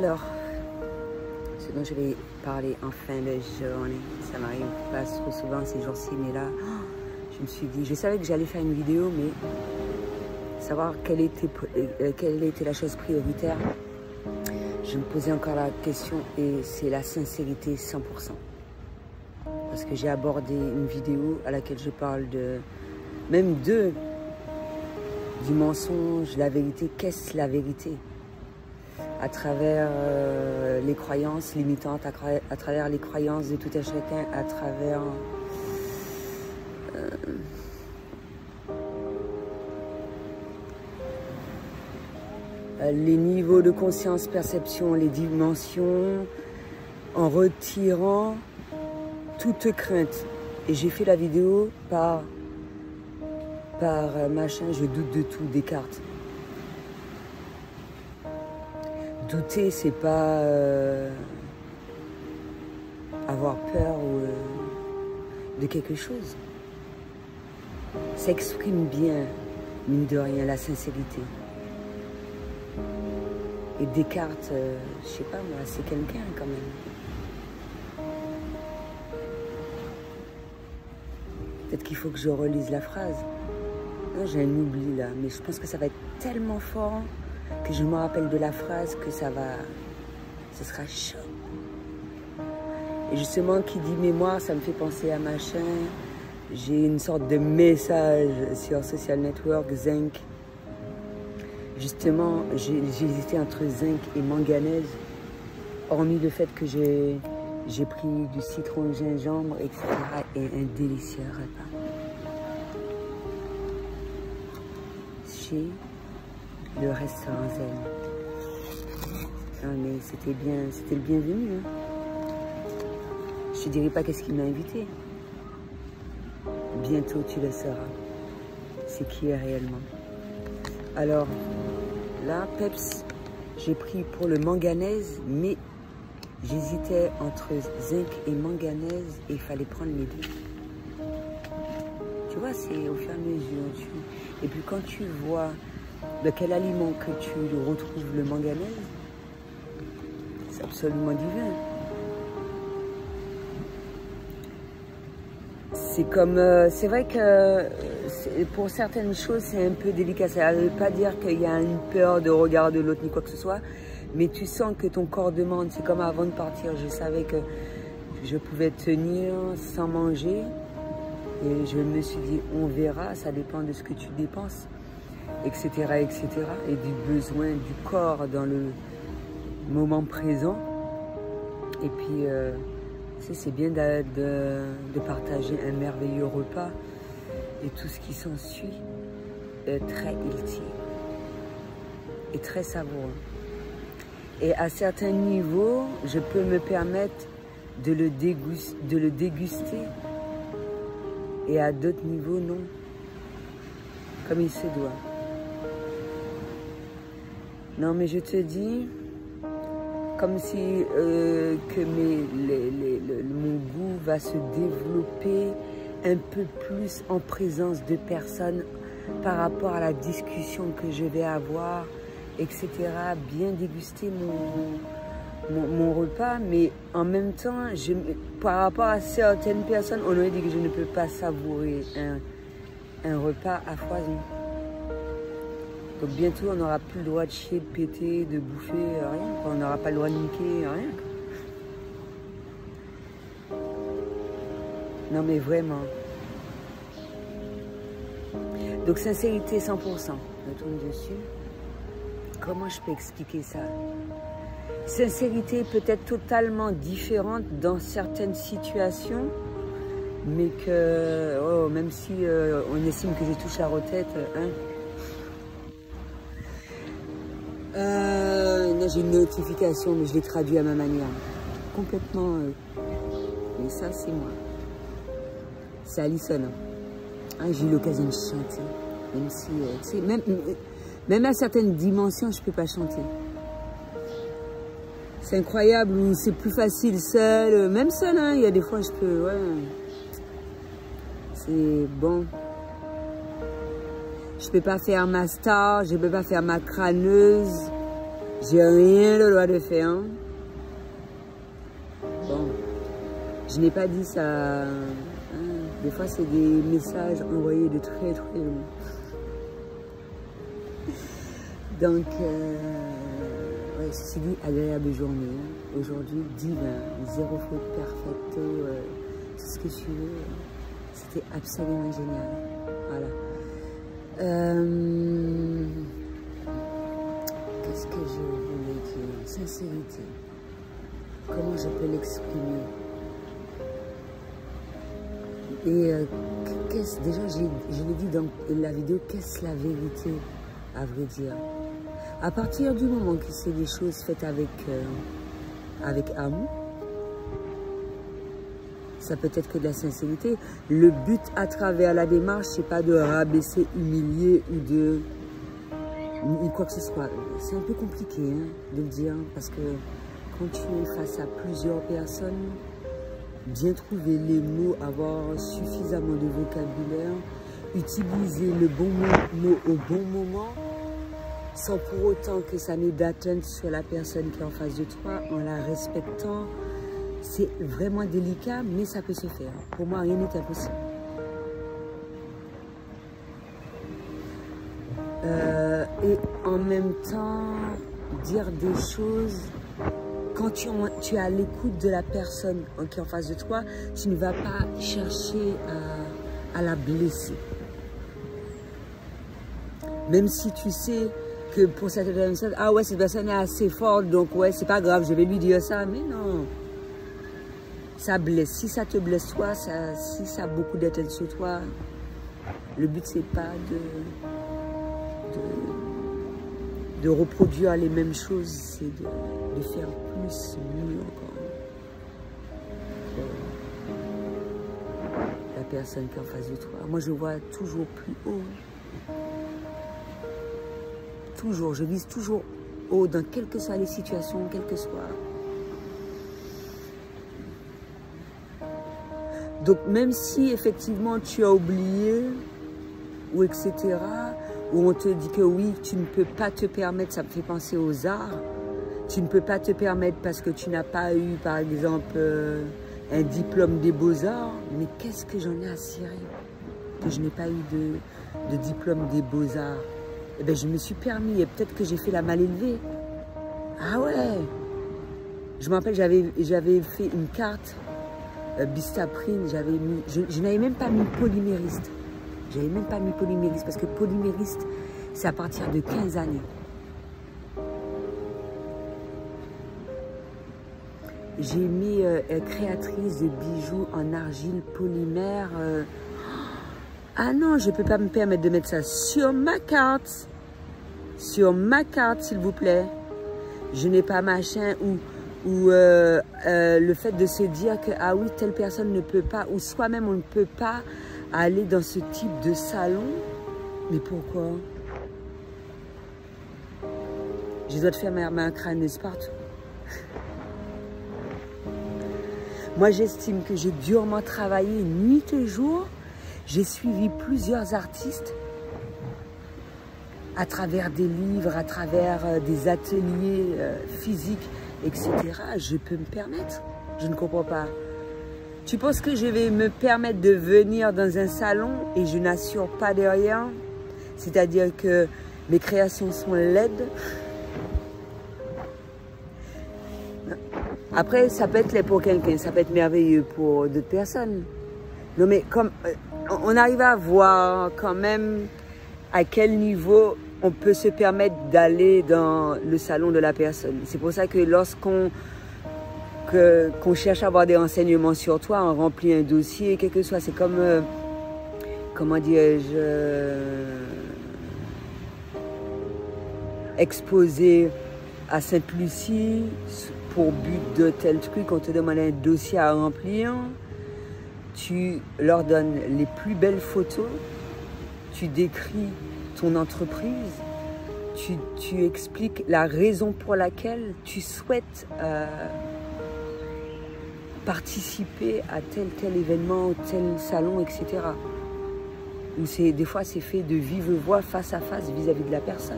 Alors, ce dont je vais parler en fin de journée, ça m'arrive pas trop souvent ces jours-ci, mais là, je me suis dit, je savais que j'allais faire une vidéo, mais savoir quelle était la chose prioritaire, je me posais encore la question et c'est la sincérité 100%. Parce que j'ai abordé une vidéo à laquelle je parle du mensonge, la vérité. Qu'est-ce la vérité? À travers les croyances limitantes, à travers les croyances de tout un chacun, à travers les niveaux de conscience, perception, les dimensions, en retirant toute crainte. Et j'ai fait la vidéo par machin, je doute de tout, Descartes. Douter, c'est pas avoir peur de quelque chose. Ça exprime bien, mine de rien, la sincérité. Et Descartes, je sais pas moi, c'est quelqu'un quand même. Peut-être qu'il faut que je relise la phrase. J'ai un oubli là, mais je pense que ça va être tellement fort que je me rappelle de la phrase que ce sera chaud. Et justement, qui dit mémoire, ça me fait penser à machin. J'ai une sorte de message sur Social Network, zinc. Justement, j'ai hésité entre zinc et manganèse, hormis le fait que j'ai pris du citron, gingembre, etc. et un délicieux repas. Chez le restaurant Zen. Non mais c'était le bienvenu. Hein. Je te dirai pas qu'est-ce qu'il m'a invité. Bientôt tu le sauras. C'est qui est réellement. Alors, là, peps, j'ai pris pour le manganèse, mais j'hésitais entre zinc et manganèse et il fallait prendre les deux. Tu vois, c'est au fur et à mesure. Et puis quand tu vois de quel aliment que tu retrouves le manganèse, c'est absolument divin. C'est comme, c'est vrai que pour certaines choses, c'est un peu délicat. Ça ne veut pas dire qu'il y a une peur de regard de l'autre ni quoi que ce soit, mais tu sens que ton corps demande. C'est comme avant de partir, je savais que je pouvais tenir sans manger. Et je me suis dit, on verra, ça dépend de ce que tu dépenses, etc., etc. Et du besoin du corps dans le moment présent. Et puis, c'est bien de partager un merveilleux repas et tout ce qui s'ensuit est très healthy et très savoureux. Et à certains niveaux, je peux me permettre de le déguster et à d'autres niveaux, non. Comme il se doit. Non, mais je te dis, comme si mon goût va se développer un peu plus en présence de personnes par rapport à la discussion que je vais avoir, etc. Bien déguster mon repas, mais en même temps, par rapport à certaines personnes, on aurait dit que je ne peux pas savourer un repas à foison. Donc bientôt, on n'aura plus le droit de chier, de péter, de bouffer, rien. On n'aura pas le droit de niquer, rien. Non mais vraiment. Donc sincérité 100%. Je tourne dessus. Comment je peux expliquer ça? Sincérité peut-être totalement différente dans certaines situations, mais que, oh, même si on estime que je touche la retraite, hein. Là j'ai une notification, mais je l'ai traduit à ma manière. Complètement. Mais ça, c'est moi. C'est Alison. Hein, j'ai eu l'occasion de chanter. Même si, tu sais, même à certaines dimensions, je ne peux pas chanter. C'est incroyable, ou c'est plus facile seul. Même seul, hein, il y a des fois, je peux, ouais. C'est bon. Je peux pas faire ma star, je peux pas faire ma crâneuse. J'ai rien le droit de faire. Bon, je n'ai pas dit ça. Des fois, c'est des messages envoyés de très très loin. Donc, ouais, ceci dit, agréable journée. Aujourd'hui, divin, zéro faute, perfecto, tout ce que tu veux. C'était absolument génial. Voilà. Qu'est-ce que je voulais dire? Sincérité. Comment je peux l'exprimer? Et déjà, je l'ai dit dans la vidéo, qu'est-ce la vérité, à vrai dire? À partir du moment que c'est des choses faites avec amour, ça peut être que de la sincérité. Le but à travers la démarche, c'est pas de rabaisser, humilier ou quoi que ce soit. C'est un peu compliqué hein, de le dire, parce que quand tu es face à plusieurs personnes, bien trouver les mots, avoir suffisamment de vocabulaire, utiliser le bon mot au bon moment, sans pour autant que ça n'ait d'atteinte sur la personne qui est en face de toi, en la respectant. C'est vraiment délicat, mais ça peut se faire. Pour moi, rien n'est impossible. Et en même temps, dire des choses, quand tu es à l'écoute de la personne qui est en face de toi, tu ne vas pas chercher à la blesser. Même si tu sais que pour cette personne, ah ouais, cette personne est assez forte, donc ouais, c'est pas grave, je vais lui dire ça, mais non. Ça blesse. Si ça te blesse toi, si ça a beaucoup d'attention sur toi, le but c'est pas de reproduire les mêmes choses, c'est de faire plus, mieux encore. La personne qui est en face de toi. Moi je vois toujours plus haut. Toujours, je vise toujours haut dans quelles que soient les situations, quelles que soient. Donc même si effectivement tu as oublié, ou etc., où on te dit que oui, tu ne peux pas te permettre, ça me fait penser aux arts, tu ne peux pas te permettre parce que tu n'as pas eu par exemple un diplôme des beaux-arts, mais qu'est-ce que j'en ai à cirer que je n'ai pas eu de diplôme des beaux-arts? Eh bien je me suis permis, et peut-être que j'ai fait la mal élevée. Ah ouais, je me rappelle, j'avais fait une carte Bistaprine, je n'avais même pas mis polymériste. J'avais même pas mis polymériste parce que polymériste, c'est à partir de 15 années. J'ai mis créatrice de bijoux en argile polymère. Ah non, je ne peux pas me permettre de mettre ça sur ma carte. Sur ma carte, s'il vous plaît. Je n'ai pas machin ou le fait de se dire que ah oui, telle personne ne peut pas, ou soi-même on ne peut pas aller dans ce type de salon. Mais pourquoi? Je dois te faire ma crâneuse partout. Moi j'estime que j'ai durement travaillé nuit et jour. J'ai suivi plusieurs artistes à travers des livres, à travers des ateliers physiques, etc. Je peux me permettre. Je ne comprends pas. Tu penses que je vais me permettre de venir dans un salon et je n'assure pas derrière? C'est-à-dire que mes créations sont laides. Après, ça peut être laid pour quelqu'un, ça peut être merveilleux pour d'autres personnes. Non mais comme on arrive à voir quand même à quel niveau on peut se permettre d'aller dans le salon de la personne. C'est pour ça que lorsqu'on cherche à avoir des renseignements sur toi, on remplit un dossier, quel que soit, c'est comme, comment dirais-je, exposé à Sainte-Lucie pour but de tel truc, on te demande un dossier à remplir, tu leur donnes les plus belles photos, tu décris ton entreprise, tu expliques la raison pour laquelle tu souhaites participer à tel événement, tel salon, etc. Ou des fois c'est fait de vive voix, face à face, vis-à-vis de la personne.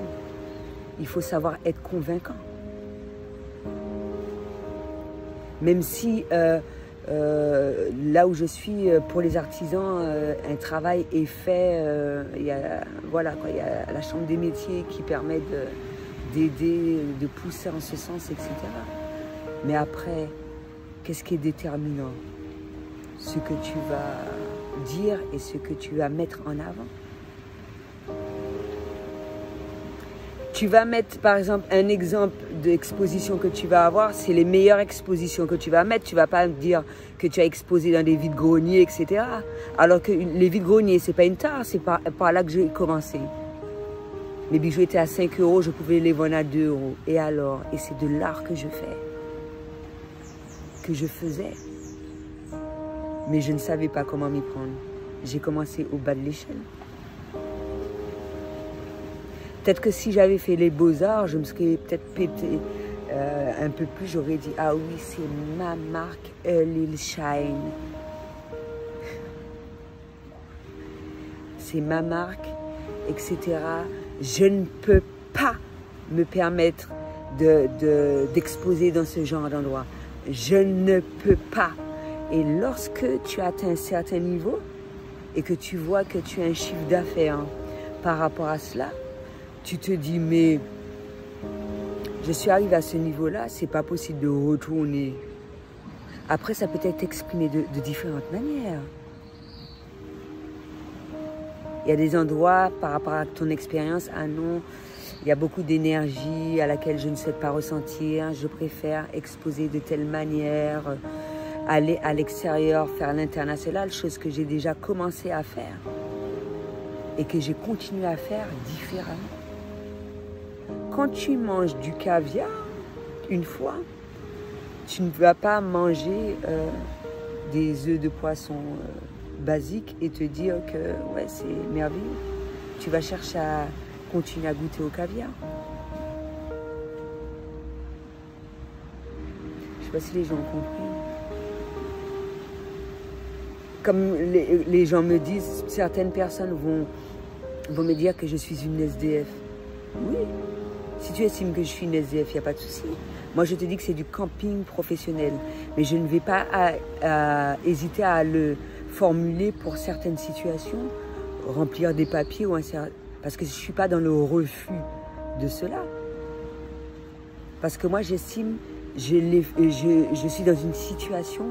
Il faut savoir être convaincant. Même si là où je suis, pour les artisans, un travail est fait. Il y a, voilà, quoi, il y a la chambre des métiers qui permet d'aider, de pousser en ce sens, etc. Mais après, qu'est-ce qui est déterminant? Ce que tu vas dire et ce que tu vas mettre en avant. Tu vas mettre, par exemple, un exemple d'exposition que tu vas avoir, c'est les meilleures expositions que tu vas mettre. Tu ne vas pas me dire que tu as exposé dans des vides-greniers, etc. Alors que les vides-greniers, ce n'est pas une tare, c'est par là que j'ai commencé. Mes bijoux étaient à 5 €, je pouvais les vendre à 2 €. Et alors? Et c'est de l'art que je fais, que je faisais. Mais je ne savais pas comment m'y prendre. J'ai commencé au bas de l'échelle. Peut-être que si j'avais fait les beaux-arts, je me serais peut-être pété un peu plus. J'aurais dit, ah oui, c'est ma marque, A Little Shine. C'est ma marque, etc. Je ne peux pas me permettre d'exposer dans ce genre d'endroit. Je ne peux pas. Et lorsque tu atteins un certain niveau et que tu vois que tu as un chiffre d'affaires par rapport à cela, tu te dis, mais je suis arrivée à ce niveau-là, c'est pas possible de retourner. Après, ça peut être exprimé de différentes manières. Il y a des endroits, par rapport à ton expérience, ah non, il y a beaucoup d'énergie à laquelle je ne souhaite pas ressentir, je préfère exposer de telle manière, aller à l'extérieur, faire l'international, chose que j'ai déjà commencé à faire et que j'ai continué à faire différemment. Quand tu manges du caviar, une fois, tu ne vas pas manger des œufs de poisson basiques et te dire que ouais, c'est merveilleux. Tu vas chercher à continuer à goûter au caviar. Je ne sais pas si les gens ont compris. Comme les gens me disent, certaines personnes vont me dire que je suis une SDF. Oui. Si tu estimes que je suis une SDF, il n'y a pas de souci. Moi, je te dis que c'est du camping professionnel. Mais je ne vais pas hésiter à le formuler pour certaines situations, remplir des papiers ou parce que je ne suis pas dans le refus de cela. Parce que moi, j'estime, je suis dans une situation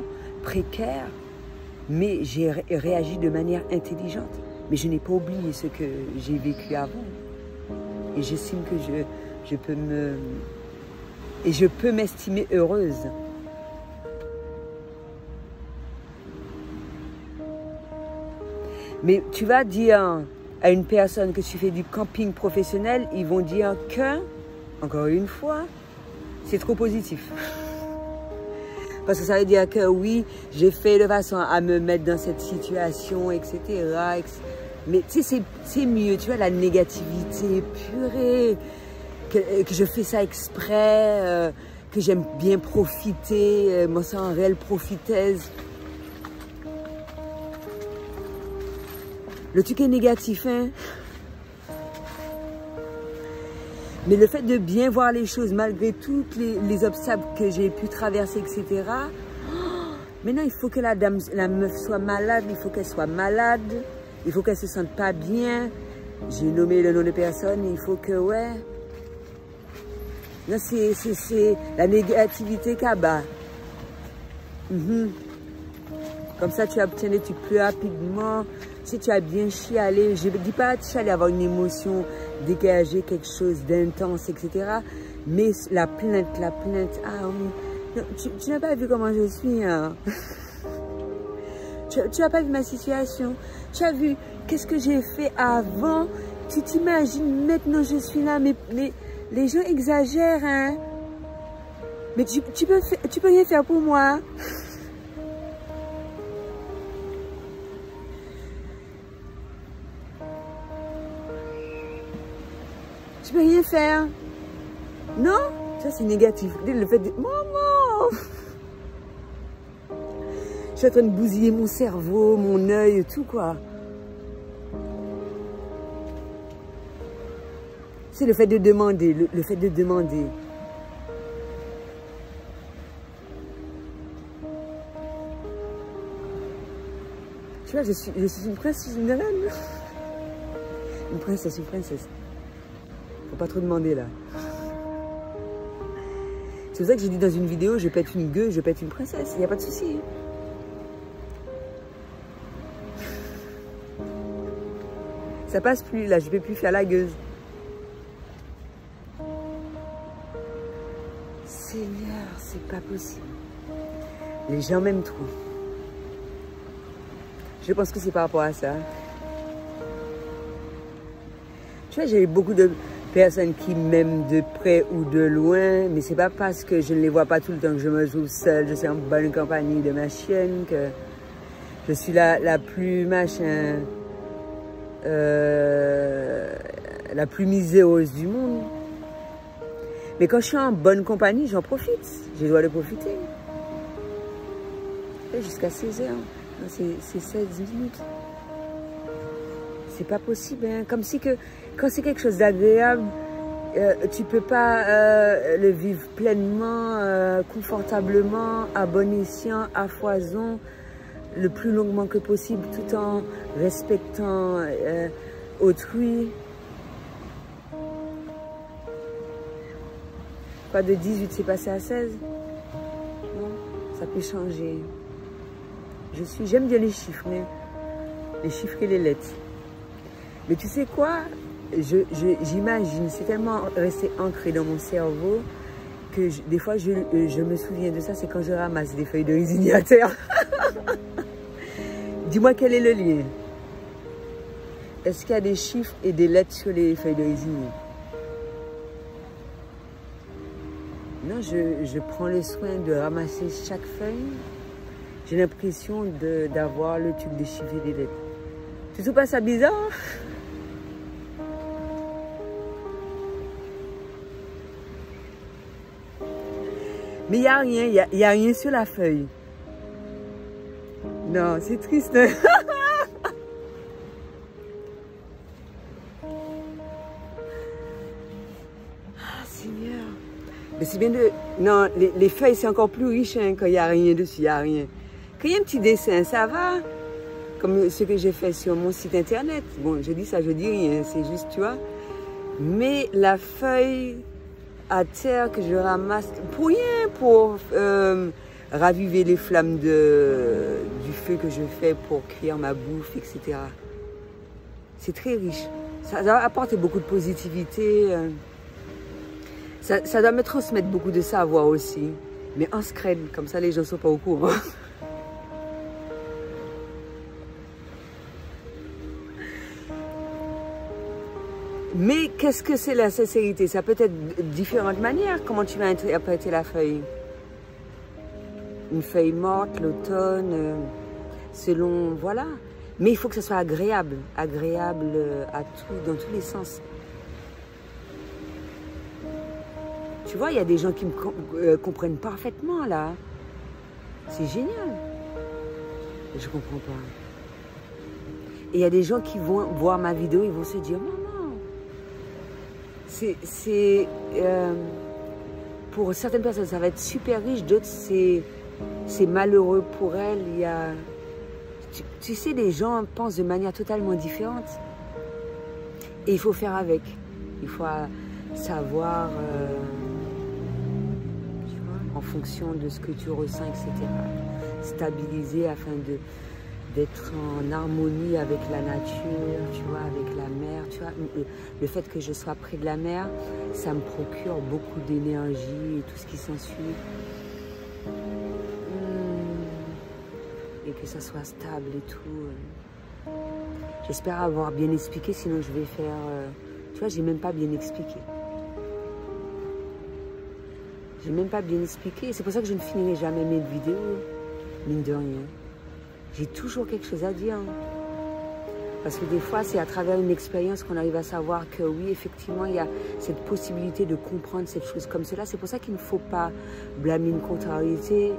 précaire, mais j'ai réagi de manière intelligente. Mais je n'ai pas oublié ce que j'ai vécu avant. Et j'estime que je peux m'estimer heureuse. Mais tu vas dire à une personne que tu fais du camping professionnel, ils vont dire que, encore une fois, c'est trop positif. Parce que ça veut dire que oui, j'ai fait de façon à me mettre dans cette situation, etc. Mais tu sais, c'est mieux, tu vois, la négativité purée, que je fais ça exprès, que j'aime bien profiter, moi c'est en réelle profiteuse. Le truc est négatif, hein. Mais le fait de bien voir les choses, malgré tous les obstacles que j'ai pu traverser, etc. Maintenant, il faut que la meuf soit malade, il faut qu'elle soit malade, il faut qu'elle se sente pas bien. J'ai nommé le nom de personne, il faut que, ouais. Non, c'est la négativité qu'abat. Comme ça, tu obtiens des trucs plus rapidement. Si tu as bien chialé, je ne dis pas chialer, avoir une émotion, dégager quelque chose d'intense, etc. Mais la plainte, ah oui. Non, tu n'as pas vu comment je suis, hein. Tu n'as pas vu ma situation. Tu as vu qu'est-ce que j'ai fait avant. Tu t'imagines, maintenant je suis là, mais les gens exagèrent, hein. Mais tu peux rien faire pour moi. Tu peux rien faire. Non? Ça, c'est négatif. Le fait de... Maman! Je suis en train de bousiller mon cerveau, mon œil, tout, quoi. C'est le fait de demander, le fait de demander. Tu vois, je suis une princesse, une reine. Une princesse, une princesse. Faut pas trop demander là. C'est pour ça que j'ai dit dans une vidéo, je pète une gueule, je pète une princesse. Il n'y a pas de souci. Ça passe plus là, je ne vais plus faire la gueuse. Seigneur, c'est pas possible. Les gens m'aiment trop. Je pense que c'est par rapport à ça. Tu vois, j'ai eu beaucoup de personnes qui m'aiment de près ou de loin, mais c'est pas parce que je ne les vois pas tout le temps que je me trouve seule, je suis en bonne compagnie de ma chienne, que je suis la plus machin, la plus miséreuse du monde. Mais quand je suis en bonne compagnie, j'en profite. Je dois de profiter. Jusqu'à 16 heures. C'est 16 minutes. C'est pas possible. Hein. Comme si que quand c'est quelque chose d'agréable, tu peux pas le vivre pleinement, confortablement, à bon escient, à foison, le plus longuement que possible, tout en respectant autrui. Pas de 18, c'est passé à 16. Non, ça peut changer. J'aime bien les chiffres, mais les chiffres et les lettres. Mais tu sais quoi? J'imagine, c'est tellement resté ancré dans mon cerveau que des fois je me souviens de ça, c'est quand je ramasse des feuilles de résine à terre. Dis-moi quel est le lien? Est-ce qu'il y a des chiffres et des lettres sur les feuilles de résine? Non, je prends le soin de ramasser chaque feuille. J'ai l'impression d'avoir le truc des chiffres et des lettres. Tu trouves pas ça bizarre? Mais il n'y a rien, il y a rien sur la feuille. Non, c'est triste. Ah, Seigneur. Mais c'est bien de... Non, les feuilles, c'est encore plus riche hein, quand il n'y a rien dessus, il n'y a rien. Quand il y a un petit dessin, ça va. Comme ce que j'ai fait sur mon site internet. Bon, je dis ça, je dis rien, c'est juste, tu vois. Mais la feuille à terre que je ramasse, pour rien, pour raviver les flammes du feu que je fais pour cuire ma bouffe, etc. C'est très riche. Ça va apporter beaucoup de positivité. Ça doit me transmettre beaucoup de savoir aussi. Mais en secret, comme ça les gens ne sont pas au courant. Mais qu'est-ce que c'est la sincérité? Ça peut être de différentes manières. Comment tu vas interpréter la feuille? Une feuille morte, l'automne, selon... Voilà. Mais il faut que ce soit agréable. Agréable à tout, dans tous les sens. Tu vois, il y a des gens qui me comprennent parfaitement, là. C'est génial. Je comprends pas. Et il y a des gens qui vont voir ma vidéo, ils vont se dire, maman, pour certaines personnes, ça va être super riche, d'autres, c'est malheureux pour elles. Il y a, tu sais, les gens pensent de manière totalement différente. Et il faut faire avec. Il faut savoir, tu vois, en fonction de ce que tu ressens, etc. Stabiliser afin d'être en harmonie avec la nature, tu vois, avec la mer, tu vois. Le fait que je sois près de la mer, ça me procure beaucoup d'énergie et tout ce qui s'ensuit. Et que ça soit stable et tout. J'espère avoir bien expliqué, sinon je vais faire... tu vois, j'ai même pas bien expliqué. J'ai même pas bien expliqué. C'est pour ça que je ne finirai jamais mes vidéos, mine de rien. J'ai toujours quelque chose à dire. Parce que des fois, c'est à travers une expérience qu'on arrive à savoir que oui, effectivement, il y a cette possibilité de comprendre cette chose comme cela. C'est pour ça qu'il ne faut pas blâmer une contrariété.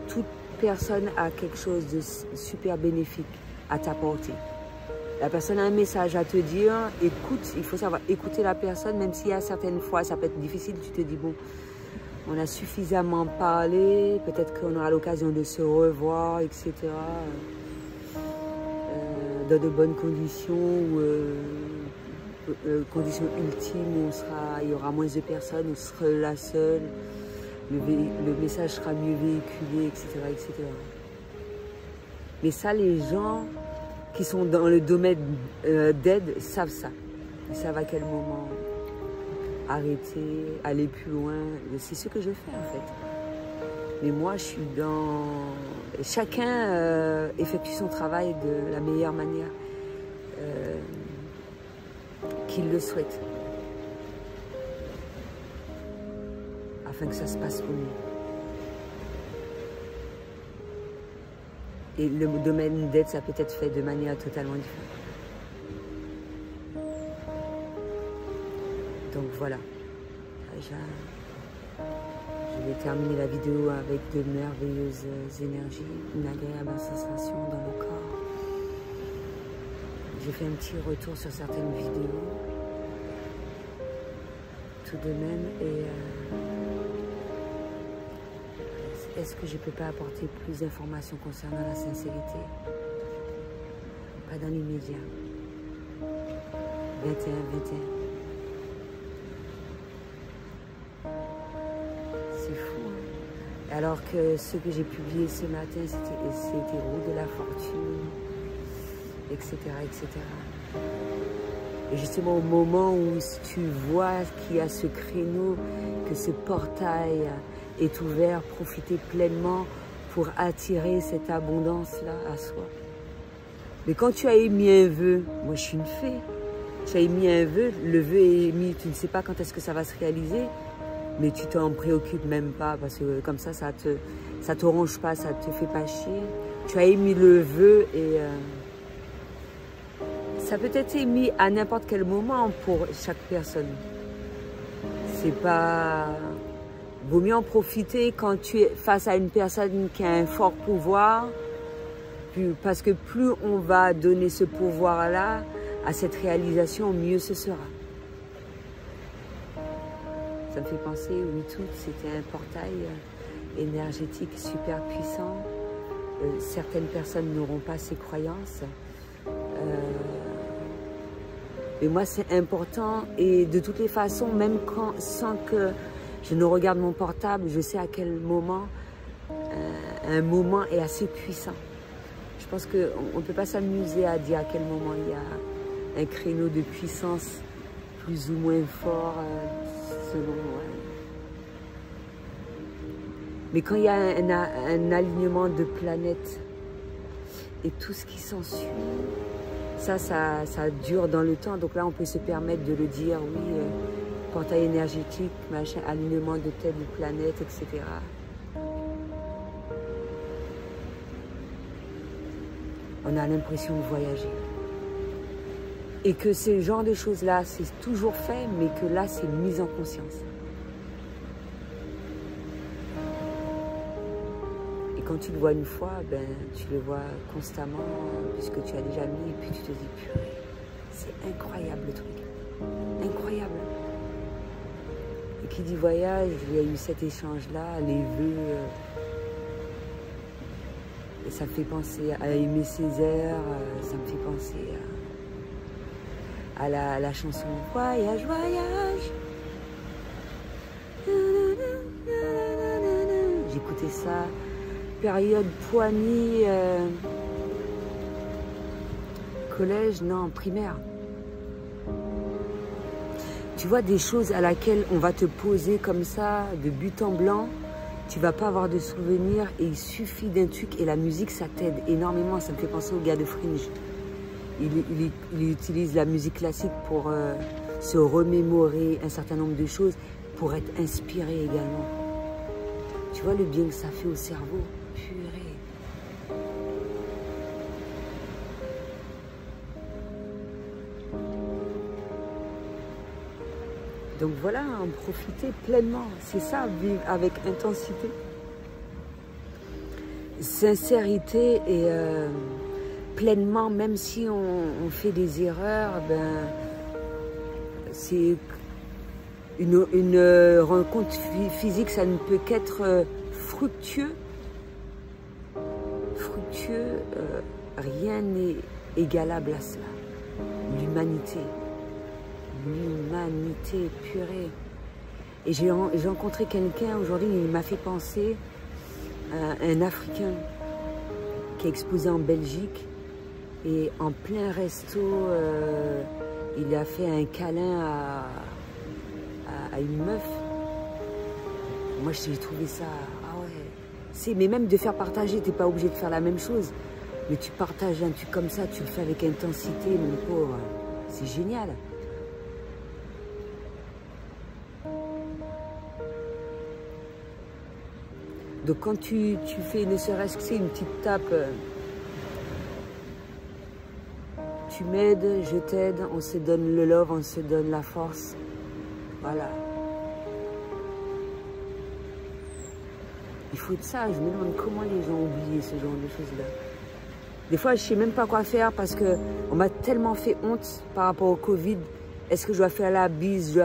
Toute personne a quelque chose de super bénéfique à t'apporter. La personne a un message à te dire, écoute, il faut savoir écouter la personne, même s'il y a certaines fois, ça peut être difficile, tu te dis, bon, on a suffisamment parlé, peut-être qu'on aura l'occasion de se revoir, etc. dans de bonnes conditions, conditions ultimes où il y aura moins de personnes, où on sera la seule, le message sera mieux véhiculé, etc., etc. Mais ça, les gens qui sont dans le domaine d'aide savent ça. Ils savent à quel moment arrêter, aller plus loin. C'est ce que je fais en fait. Mais moi, je suis dans... Chacun effectue son travail de la meilleure manière qu'il le souhaite. Afin que ça se passe au mieux. Et le domaine d'aide, ça peut être fait de manière totalement différente. Donc voilà. Je vais terminer la vidéo avec de merveilleuses énergies, une agréable sensation dans le corps. J'ai fait un petit retour sur certaines vidéos, tout de même, et est-ce que je ne peux pas apporter plus d'informations concernant la sincérité? Pas dans l'immédiat. 21. C'est fou, hein? Alors que ce que j'ai publié ce matin, c'était roue de la fortune, etc., etc. Et justement au moment où tu vois qu'il y a ce créneau, que ce portail est ouvert, profiter pleinement pour attirer cette abondance-là à soi. Mais quand tu as émis un vœu, moi je suis une fée, tu as émis un vœu, le vœu est émis, tu ne sais pas quand est-ce que ça va se réaliser, mais tu t'en préoccupes même pas, parce que comme ça te ronge pas, ça te fait pas chier. Tu as émis le vœu et ça peut être émis à n'importe quel moment pour chaque personne. C'est pas... Vaut mieux en profiter quand tu es face à une personne qui a un fort pouvoir, parce que plus on va donner ce pouvoir-là à cette réalisation, mieux ce sera. Ça me fait penser, oui, tout, c'était un portail énergétique super puissant. Certaines personnes n'auront pas ces croyances. Mais moi, c'est important. Et de toutes les façons, même sans que je ne regarde mon portable, je sais à quel moment un moment est assez puissant. Je pense qu'on ne peut pas s'amuser à dire à quel moment il y a un créneau de puissance plus ou moins fort selon moi. Mais quand il y a un alignement de planètes et tout ce qui s'ensuit, ça dure dans le temps. Donc là, on peut se permettre de le dire, oui, portail énergétique, machin, alignement de telle planète, etc. On a l'impression de voyager. Et que ce genre de choses-là, c'est toujours fait, mais que là, c'est mise en conscience. Et quand tu le vois une fois, ben, tu le vois constamment, puisque tu as déjà mis, et puis tu te dis, purée, c'est incroyable le truc. Incroyable. Et qui dit voyage, il y a eu cet échange-là, les vœux. Et ça me fait penser à Aimé Césaire, ça me fait penser à la chanson Voyage, voyage. J'écoutais ça, période Poigny, collège, non, primaire. Tu vois, des choses à laquelle on va te poser comme ça, de but en blanc, tu vas pas avoir de souvenirs et il suffit d'un truc et la musique, ça t'aide énormément. Ça me fait penser au gars de Fringe. Il utilise la musique classique pour se remémorer un certain nombre de choses, pour être inspiré également. Tu vois le bien que ça fait au cerveau? Purée. Donc voilà, en profiter pleinement. C'est ça, vivre avec intensité, sincérité et pleinement, même si on fait des erreurs, ben, c'est une rencontre physique, ça ne peut qu'être fructueux. Fructueux, rien n'est égalable à cela. L'humanité. L'humanité purée. Et j'ai rencontré quelqu'un aujourd'hui, il m'a fait penser à un Africain qui est exposé en Belgique et en plein resto, il a fait un câlin à une meuf. Moi, j'ai trouvé ça, ah ouais. Mais même de faire partager, t'es pas obligé de faire la même chose. Mais tu partages un truc comme ça, tu le fais avec intensité, mon pauvre. C'est génial. Donc quand tu fais ne serait-ce que c'est une petite tape, tu m'aides, je t'aide, on se donne le love, on se donne la force. Voilà. Il faut de ça, je me demande comment les gens ont oublié ce genre de choses-là. Des fois, je ne sais même pas quoi faire parce qu'on m'a tellement fait honte par rapport au Covid. Est-ce que je dois faire la bise,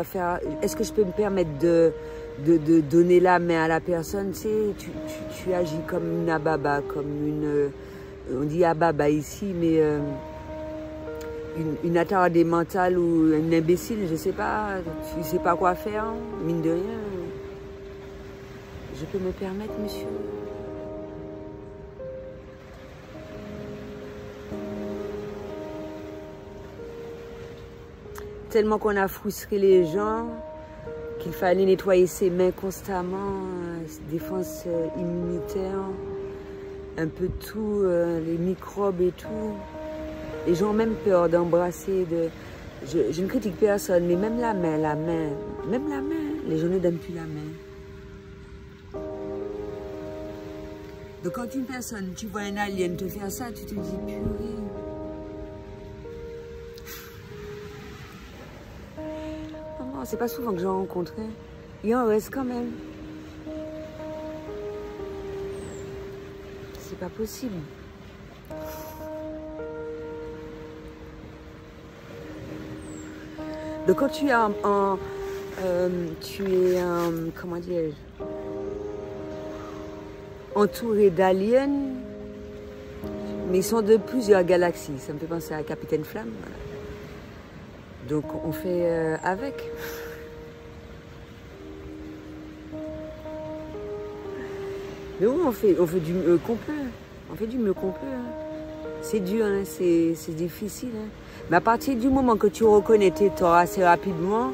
est-ce que je peux me permettre de donner la main à la personne? Tu sais, tu agis comme une ababa, comme une... on dit ababa ici, mais une attardée mentale ou un imbécile, je sais pas. Tu sais pas quoi faire, mine de rien. Je peux me permettre, monsieur? Tellement qu'on a frustré les gens qu'il fallait nettoyer ses mains constamment, défense immunitaire, un peu tout, les microbes et tout. Les gens ont même peur d'embrasser, je ne critique personne, mais même la main, les gens ne donnent plus la main. Donc quand une personne, tu vois un alien te faire ça, tu te dis purée. Non, c'est pas souvent que j'en rencontre. Hein. Il en reste quand même. C'est pas possible. Donc quand tu es comment dire, entouré d'aliens, mais ils sont de plusieurs galaxies. Ça me fait penser à Capitaine Flamme. Voilà. Donc on fait avec. Mais oui, on fait du mieux qu'on peut. On fait du mieux qu'on peut. Hein. C'est dur, hein, c'est difficile. Hein. Mais à partir du moment que tu reconnais tes torts assez rapidement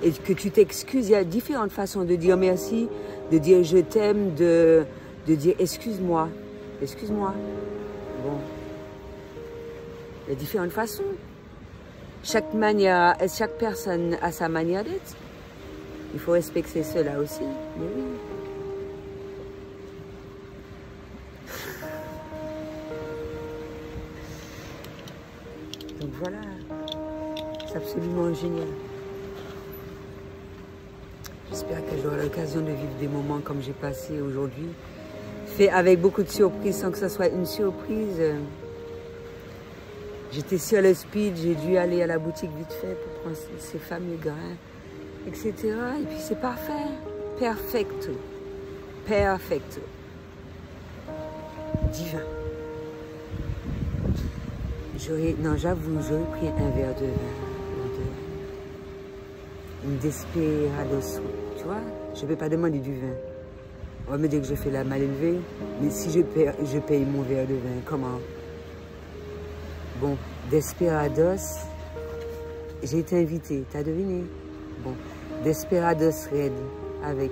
et que tu t'excuses, il y a différentes façons de dire merci, de dire je t'aime, de dire excuse-moi. Excuse-moi. Bon. Il y a différentes façons. Chaque personne a sa manière d'être. Il faut respecter cela aussi. Mais oui. Donc voilà, c'est absolument génial. J'espère que j'aurai l'occasion de vivre des moments comme j'ai passé aujourd'hui. Fait avec beaucoup de surprises sans que ce soit une surprise. J'étais sur le speed, j'ai dû aller à la boutique vite fait pour prendre ces fameux grains, etc. Et puis c'est parfait. Perfecto. Perfecto. Divin. Non, j'avoue, j'aurais pris un verre de vin. Une Desperados. Tu vois, je ne vais pas demander du vin. On va me dire que je fais la mal élevée. Mais si je paye mon verre de vin, comment? Bon, Desperados, j'ai été invitée, t'as deviné? Bon, Desperados Red avec.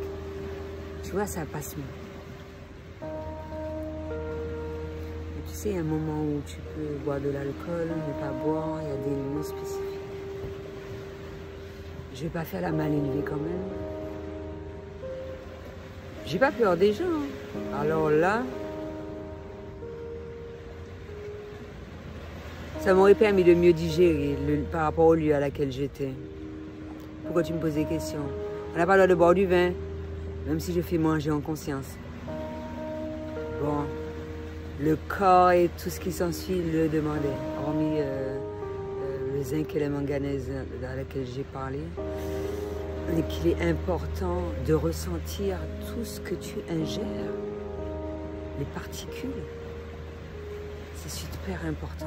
Tu vois, ça passe mieux. Tu sais, un moment où tu peux boire de l'alcool, ne pas boire, il y a des mots spécifiques. Je vais pas faire la mal élevée quand même. J'ai pas peur des gens. Hein. Alors là, ça m'aurait permis de mieux digérer par rapport au lieu à laquelle j'étais. Pourquoi tu me poses des questions? On n'a pas le droit de boire du vin, même si je fais manger en conscience. Bon. Le corps et tout ce qui s'ensuit le demandait, hormis le zinc et la manganèse dans laquelle j'ai parlé. Et qu'il est important de ressentir tout ce que tu ingères, les particules. C'est super important.